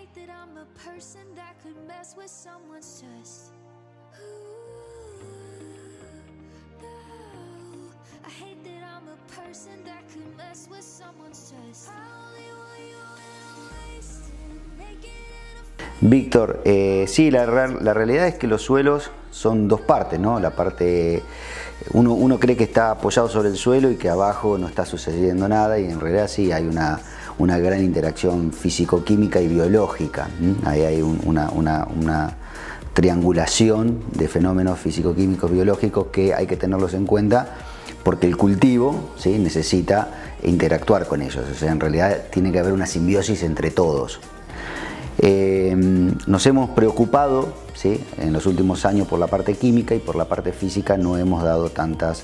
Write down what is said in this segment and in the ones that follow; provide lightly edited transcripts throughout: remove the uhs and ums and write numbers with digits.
hate that I'm a person that could mess with someone's trust. No. I hate that I'm a person that could mess with someone's trust. I only want you when I'm wasted, naked and Víctor, sí, la realidad es que los suelos son dos partes, ¿no? La parte, uno cree que está apoyado sobre el suelo y que abajo no está sucediendo nada, y en realidad sí hay una gran interacción físico-química y biológica. Ahí hay una triangulación de fenómenos físico-químicos biológicos que hay que tenerlos en cuenta, porque el cultivo, ¿sí?, necesita interactuar con ellos. O sea, en realidad tiene que haber una simbiosis entre todos. Nos hemos preocupado, ¿sí?, en los últimos años por la parte química, y por la parte física no hemos dado tanto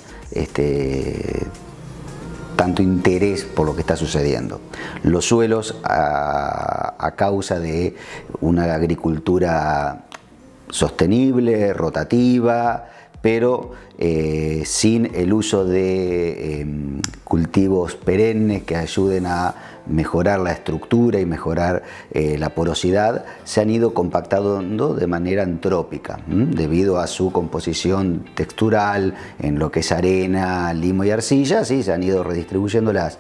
interés por lo que está sucediendo. Los suelos, a causa de una agricultura sostenible, rotativa, pero sin el uso de cultivos perennes que ayuden a mejorar la estructura y mejorar la porosidad, se han ido compactando de manera antrópica, debido a su composición textural en lo que es arena, limo y arcilla. ¿Sí? Se han ido redistribuyendo las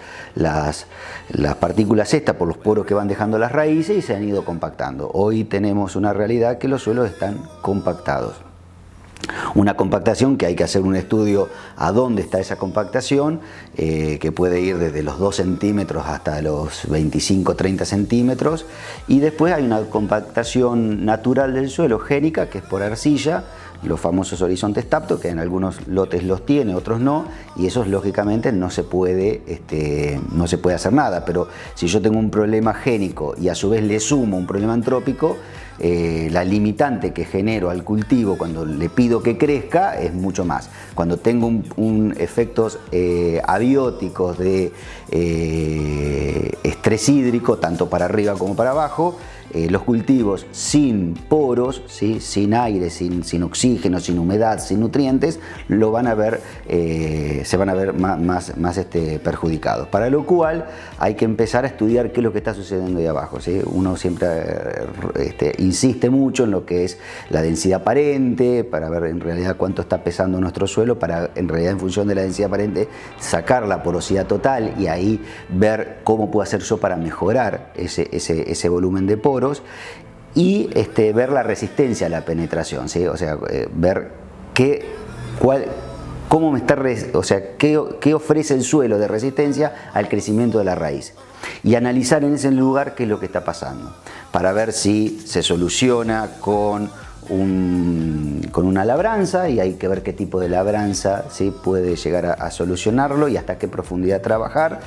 partículas estas por los poros que van dejando las raíces y se han ido compactando. Hoy tenemos una realidad que los suelos están compactados. Una compactación que hay que hacer un estudio a dónde está esa compactación, que puede ir desde los 2 centímetros hasta los 25-30 centímetros, y después hay una compactación natural del suelo, génica, que es por arcilla, los famosos horizontes Tafto, que en algunos lotes los tiene, otros no, y esos lógicamente no se puede hacer nada. Pero si yo tengo un problema génico y a su vez le sumo un problema antrópico, la limitante que genero al cultivo cuando le pido que crezca es mucho más. Cuando tengo efectos abióticos de estrés hídrico, tanto para arriba como para abajo, los cultivos sin poros, ¿sí?, sin aire, sin oxígeno, sin humedad, sin nutrientes, se van a ver más perjudicados. Para lo cual hay que empezar a estudiar qué es lo que está sucediendo ahí abajo, ¿sí? Uno siempre insiste mucho en lo que es la densidad aparente, para ver en realidad cuánto está pesando nuestro suelo, para en realidad en función de la densidad aparente sacar la porosidad total y ahí ver cómo puedo hacer yo para mejorar ese volumen de poros. Y ver la resistencia a la penetración, ¿sí? O sea, ver qué ofrece el suelo de resistencia al crecimiento de la raíz, y analizar en ese lugar qué es lo que está pasando, para ver si se soluciona con una labranza, y hay que ver qué tipo de labranza, ¿sí?, puede llegar a solucionarlo y hasta qué profundidad trabajar,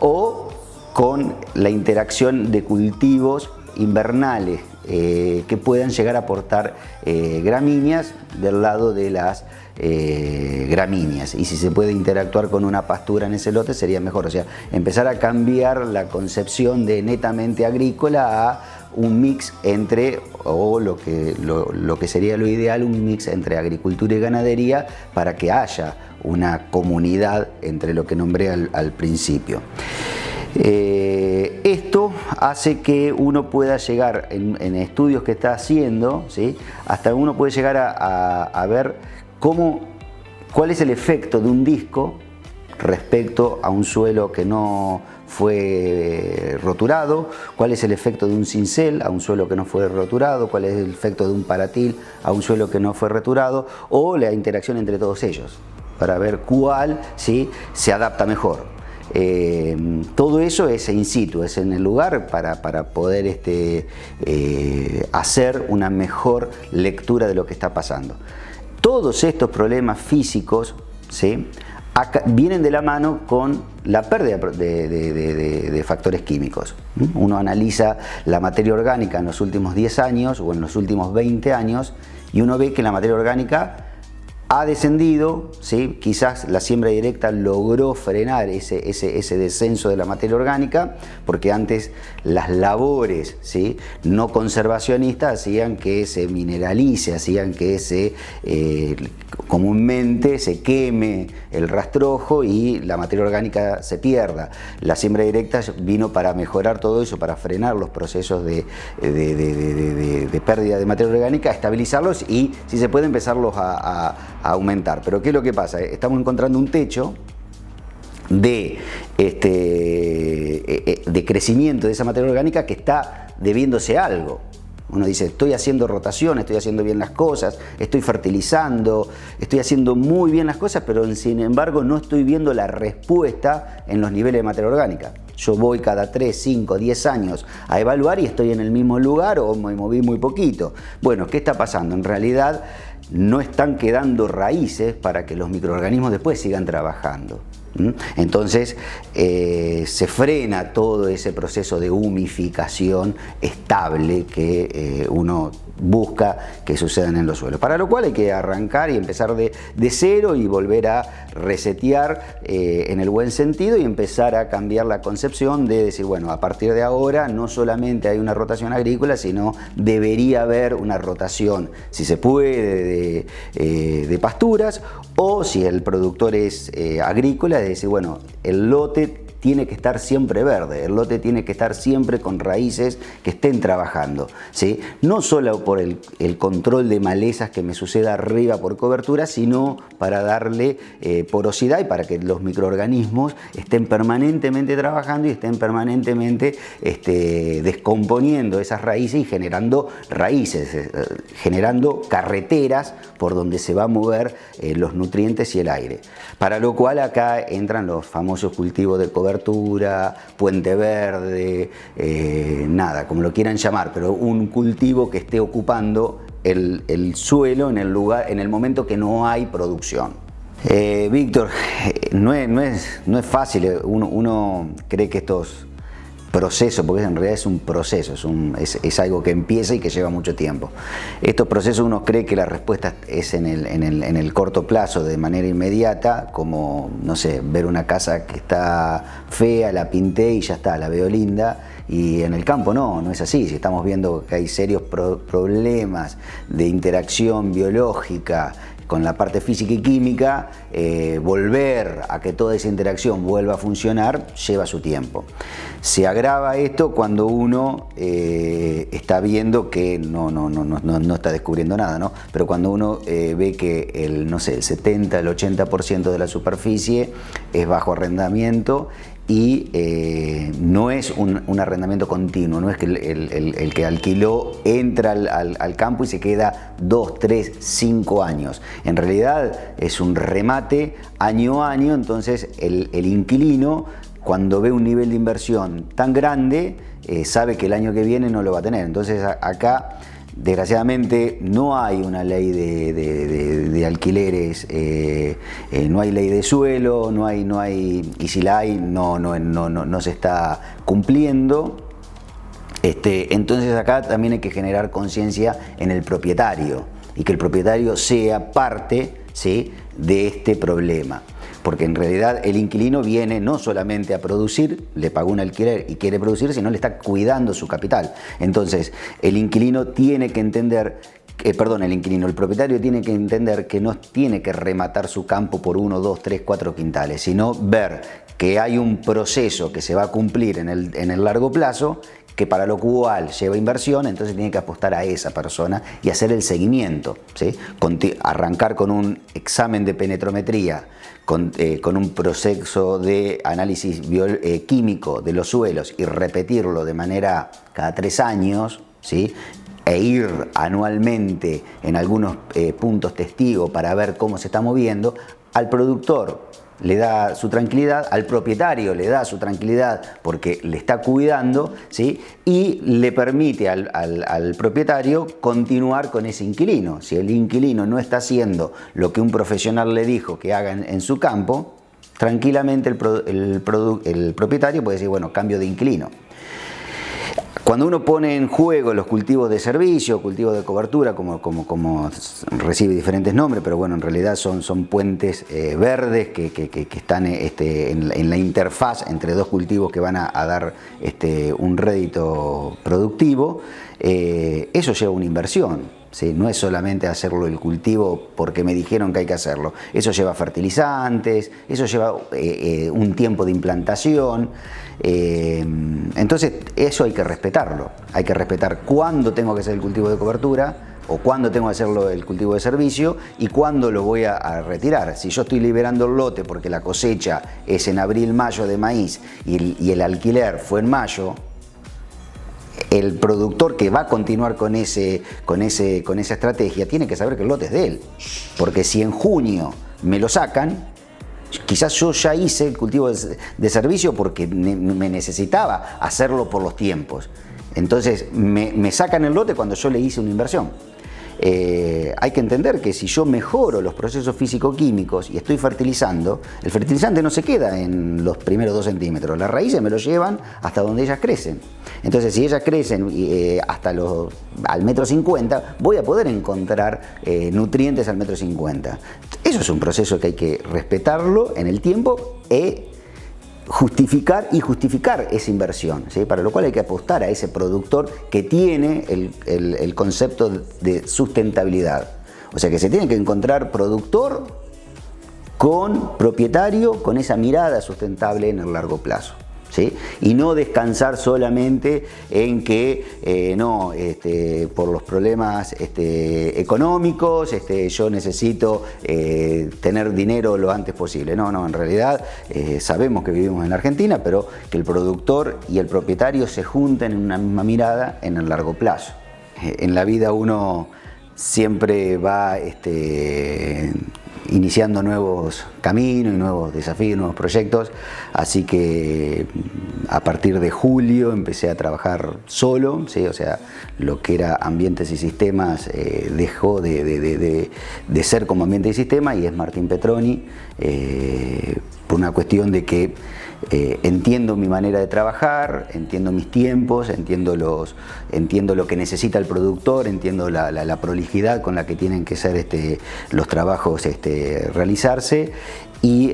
o con la interacción de cultivos invernales que puedan llegar a aportar gramíneas del lado de las gramíneas, y si se puede interactuar con una pastura en ese lote sería mejor. O sea, empezar a cambiar la concepción de netamente agrícola a un mix entre, o lo que sería lo ideal, un mix entre agricultura y ganadería, para que haya una comunidad entre lo que nombré al principio. Esto hace que uno pueda llegar, en estudios que está haciendo, ¿sí?, hasta uno puede llegar a ver cuál es el efecto de un disco respecto a un suelo que no fue roturado, cuál es el efecto de un cincel a un suelo que no fue roturado, cuál es el efecto de un paratil a un suelo que no fue roturado, o la interacción entre todos ellos, para ver cuál, ¿sí?, se adapta mejor. Todo eso es in situ, es en el lugar, para poder hacer una mejor lectura de lo que está pasando. Todos estos problemas físicos, ¿sí?, vienen de la mano con la pérdida de factores químicos. Uno analiza la materia orgánica en los últimos 10 años o en los últimos 20 años y uno ve que la materia orgánica ha descendido, ¿sí? Quizás la siembra directa logró frenar ese descenso de la materia orgánica, porque antes las labores, ¿sí? No conservacionistas hacían que se mineralice, hacían que comúnmente se queme el rastrojo y la materia orgánica se pierda. La siembra directa vino para mejorar todo eso, para frenar los procesos de pérdida de materia orgánica, estabilizarlos y, si se puede, empezarlos a aumentar. Pero ¿qué es lo que pasa? Estamos encontrando un techo de crecimiento de esa materia orgánica que está debiéndose algo. Uno dice, estoy haciendo rotación, estoy haciendo bien las cosas, estoy fertilizando, estoy haciendo muy bien las cosas, pero sin embargo no estoy viendo la respuesta en los niveles de materia orgánica. Yo voy cada 3, 5, 10 años a evaluar y estoy en el mismo lugar o me moví muy poquito. Bueno, ¿qué está pasando? En realidad no están quedando raíces para que los microorganismos después sigan trabajando. Entonces se frena todo ese proceso de humificación estable que uno busca que sucedan en los suelos, para lo cual hay que arrancar y empezar de cero y volver a resetear en el buen sentido y empezar a cambiar la concepción de decir, bueno, a partir de ahora no solamente hay una rotación agrícola, sino debería haber una rotación, si se puede, de pasturas, o si el productor es agrícola, es decir, bueno, el lote tiene que estar siempre verde, el lote tiene que estar siempre con raíces que estén trabajando, ¿sí? No solo por el control de malezas que me suceda arriba por cobertura, sino para darle porosidad y para que los microorganismos estén permanentemente trabajando y estén permanentemente descomponiendo esas raíces y generando raíces, generando carreteras por donde se va a mover los nutrientes y el aire. Para lo cual acá entran los famosos cultivos de cobertura, puente verde, nada, como lo quieran llamar, pero un cultivo que esté ocupando el suelo en el momento que no hay producción. Víctor, no es fácil, uno cree que estos procesos, porque en realidad es un proceso, es algo que empieza y que lleva mucho tiempo. Estos procesos uno cree que la respuesta es en el corto plazo, de manera inmediata, como, no sé, ver una casa que está fea, la pinté y ya está, la veo linda. Y en el campo no es así. Si estamos viendo que hay serios problemas de interacción biológica con la parte física y química, volver a que toda esa interacción vuelva a funcionar lleva su tiempo. Se agrava esto cuando uno está viendo que no está descubriendo nada, ¿no? Pero cuando uno ve que el 70, el 80% de la superficie es bajo arrendamiento y no es un arrendamiento continuo, no es que el que alquiló entra al campo y se queda 2, 3, 5 años. En realidad es un remate año a año, entonces el inquilino, cuando ve un nivel de inversión tan grande, sabe que el año que viene no lo va a tener. Entonces acá, desgraciadamente, no hay una ley de alquileres, no hay ley de suelo, no hay, y si la hay, no se está cumpliendo. Entonces acá también hay que generar conciencia en el propietario y que el propietario sea parte, ¿sí?, de este problema. Porque en realidad el inquilino viene no solamente a producir, le pagó un alquiler y quiere producir, sino le está cuidando su capital. Entonces el inquilino tiene que entender, el propietario tiene que entender que no tiene que rematar su campo por 1, 2, 3, 4 quintales, sino ver que hay un proceso que se va a cumplir en el largo plazo, que para lo cual lleva inversión, entonces tiene que apostar a esa persona y hacer el seguimiento, ¿sí? Arrancar con un examen de penetrometría, con un proceso de análisis químico de los suelos y repetirlo de manera cada 3 años, ¿sí?, e ir anualmente en algunos puntos testigo para ver cómo se está moviendo. Al productor le da su tranquilidad, al propietario le da su tranquilidad porque le está cuidando, ¿sí?, y le permite al propietario continuar con ese inquilino. Si el inquilino no está haciendo lo que un profesional le dijo que haga en su campo, tranquilamente el propietario puede decir, bueno, cambio de inquilino. Cuando uno pone en juego los cultivos de servicio, cultivos de cobertura, como recibe diferentes nombres, pero bueno, en realidad son puentes verdes que están en la interfaz entre dos cultivos que van a dar un rédito productivo, eso lleva una inversión. ¿Sí? No es solamente hacerlo el cultivo porque me dijeron que hay que hacerlo. Eso lleva fertilizantes, eso lleva un tiempo de implantación. Entonces eso hay que respetarlo. Hay que respetar cuándo tengo que hacer el cultivo de cobertura o cuándo tengo que hacerlo el cultivo de servicio y cuándo lo voy a retirar. Si yo estoy liberando el lote porque la cosecha es en abril, mayo de maíz y el alquiler fue en mayo, el productor que va a continuar con esa estrategia tiene que saber que el lote es de él. Porque si en junio me lo sacan, quizás yo ya hice el cultivo de servicio porque me necesitaba hacerlo por los tiempos. Entonces me sacan el lote cuando yo le hice una inversión. Hay que entender que si yo mejoro los procesos físico-químicos y estoy fertilizando, el fertilizante no se queda en los primeros 2 centímetros, las raíces me lo llevan hasta donde ellas crecen. Entonces, si ellas crecen hasta al 1,50 m, voy a poder encontrar nutrientes al 1,50 m. Eso es un proceso que hay que respetarlo en el tiempo justificar esa inversión, ¿sí? Para lo cual hay que apostar a ese productor que tiene el concepto de sustentabilidad. O sea que se tiene que encontrar productor con propietario con esa mirada sustentable en el largo plazo. ¿Sí? Y no descansar solamente en que por los problemas económicos yo necesito tener dinero lo antes posible. No, en realidad sabemos que vivimos en la Argentina, pero que el productor y el propietario se junten en una misma mirada en el largo plazo. En la vida uno siempre va iniciando nuevos caminos y nuevos desafíos, nuevos proyectos, así que a partir de julio empecé a trabajar solo, ¿sí? O sea, lo que era ambientes y sistemas dejó de ser como ambiente y sistema y es Martín Petroni, por una cuestión de que entiendo mi manera de trabajar, entiendo mis tiempos, entiendo lo que necesita el productor, entiendo la prolijidad con la que tienen que ser los trabajos realizarse y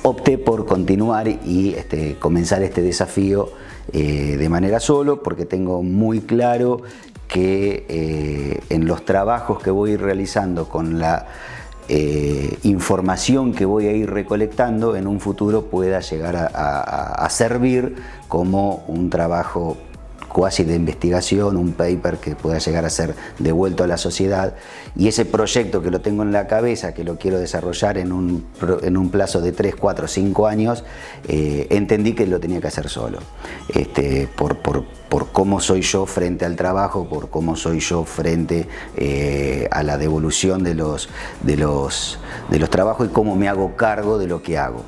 opté por continuar y comenzar este desafío de manera solo porque tengo muy claro que en los trabajos que voy realizando con la información que voy a ir recolectando en un futuro pueda llegar a servir como un trabajo cuasi de investigación, un paper que pueda llegar a ser devuelto a la sociedad y ese proyecto que lo tengo en la cabeza, que lo quiero desarrollar en un plazo de 3, 4, 5 años, entendí que lo tenía que hacer solo, por cómo soy yo frente al trabajo, por cómo soy yo frente a la devolución de los trabajos y cómo me hago cargo de lo que hago.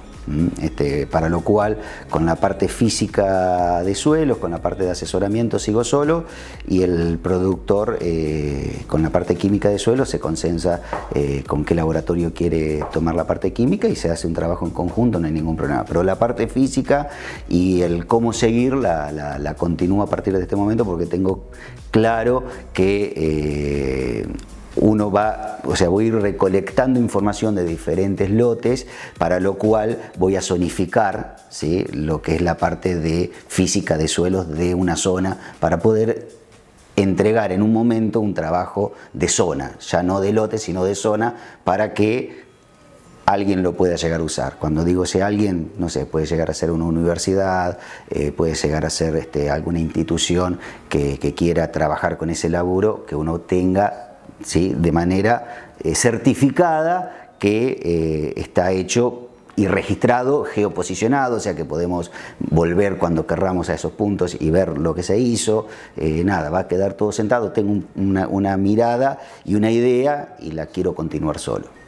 Para lo cual con la parte física de suelos, con la parte de asesoramiento sigo solo y el productor con la parte química de suelos se consensa con qué laboratorio quiere tomar la parte química y se hace un trabajo en conjunto, no hay ningún problema. Pero la parte física y el cómo seguir la continúo a partir de este momento porque tengo claro que voy a ir recolectando información de diferentes lotes, para lo cual voy a zonificar, ¿sí?, lo que es la parte de física de suelos de una zona para poder entregar en un momento un trabajo de zona, ya no de lote, sino de zona, para que alguien lo pueda llegar a usar. Cuando digo ese alguien, no sé, puede llegar a ser una universidad, puede llegar a ser alguna institución que quiera trabajar con ese laburo, que uno tenga, ¿sí?, de manera certificada que está hecho y registrado, geoposicionado, o sea que podemos volver cuando querramos a esos puntos y ver lo que se hizo. Nada, va a quedar todo sentado, tengo una mirada y una idea y la quiero continuar solo.